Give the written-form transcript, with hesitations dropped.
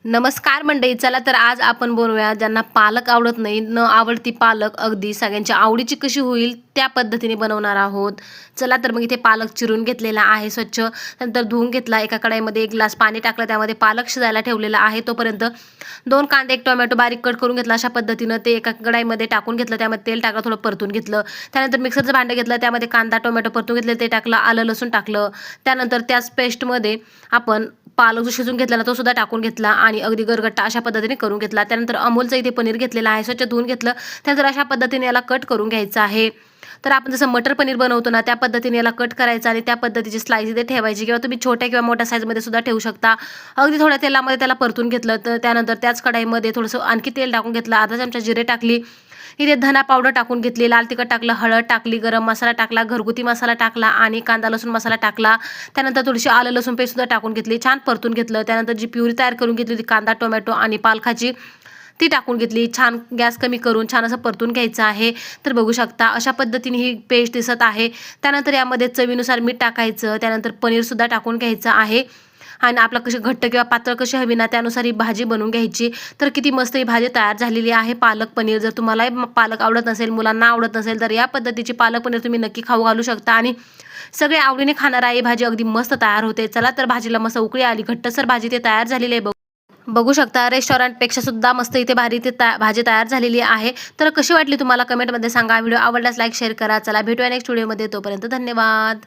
नमस्कार मंडळी. चला तर आज आपण बोलूया ज्यांना पालक आवडत नाही, न आवडती पालक अगदी सगळ्यांच्या आवडीची कशी होईल त्या पद्धतीने बनवणार आहोत. चला तर मग इथे पालक चिरून घेतलेला आहे स्वच्छ, नंतर धुवून घेतला. एका कढईमध्ये 1 ग्लास पाणी टाकलं, त्यामध्ये पालक शिजायला ठेवलेला आहे. तोपर्यंत 2 कांदे 1 टोमॅटो बारीक कट करून घेतला. अशा पद्धतीनं ते एका कढईमध्ये टाकून घेतलं, त्यामध्ये तेल टाकलं, थोडं परतून घेतलं. त्यानंतर मिक्सरचं भांडं घेतलं, त्यामध्ये कांदा टोमॅटो परतून घेतले, ते टाकलं. आलं लसूण टाकलं. त्यानंतर त्याच पेस्टमध्ये आपण पालक जो शिजून घेतला ना तो सुद्धा टाकून घेतला आणि अगदी गरगट्टा अशा पद्धतीने करून घेतला. त्यानंतर अमूलचं इथे पनीर घेतलेलं आहे, स्वच्छ धुवून घेतलं. त्यानंतर अशा पद्धतीने याला कट करून घ्यायचं आहे. तर आपण जसं मटर पनीर बनवतो ना त्या पद्धतीने याला कट करायचं आणि त्या पद्धतीची स्लाइस इथे ठेवायची, किंवा तुम्ही छोट्या किंवा मोठ्या साईजमध्ये सुद्धा ठेवू शकता. अगदी थोड्या तेलामध्ये त्याला परतून घेतलं. तर त्यानंतर त्याच कढईमध्ये थोडंसं आणखी तेल टाकून घेतलं. अर्धा चमचा जिरे टाकली. इथे धना पावडर टाकून घेतली, लाल तिखट टाकलं, हळद टाकली, गरम मसाला टाकला, घरगुती मसाला टाकला आणि कांदा लसूण मसाला टाकला. त्यानंतर थोडीशी आलं लसूण पेस्ट सुद्धा टाकून घेतली, छान परतून घेतलं. त्यानंतर जी प्युरी तयार करून घेतली होती कांदा टोमॅटो आणि पालकाची, ती टाकून घेतली. छान गॅस कमी करून छान असं परतून घ्यायचं आहे. तर बघू शकता अशा पद्धतीने ही पेस्ट दिसत आहे. त्यानंतर यामध्ये चवीनुसार मीठ टाकायचं. त्यानंतर पनीरसुद्धा टाकून घ्यायचं आहे आणि आपला कशी घट्ट किंवा पातळ कशी हवी ना त्यानुसार ही भाजी बनवून घ्यायची. तर किती मस्त ही भाजी तयार झालेली आहे पालक पनीर. जर तुम्हालाही पालक आवडत नसेल, मुलांना आवडत नसेल, तर या पद्धतीची पालक पनीर तुम्ही नक्की खाऊ घालू शकता आणि सगळे आवडीने खाणार आहे. भाजी अगदी मस्त तयार होते. चला तर भाजीला मस्त उकळी आली, घट्टसर भाजी ते तयार झालेली आहे. बघू शकता रेस्टॉरंटपेक्षा सुद्धा मस्त इथे भारी ते भाजी तयार झालेली आहे. तर कशी वाटली तुम्हाला कमेंटमध्ये सांगा. व्हिडिओ आवडल्यास लाईक शेअर करा. चला भेटूया नेक्स्ट व्हिडिओमध्ये. तोपर्यंत धन्यवाद.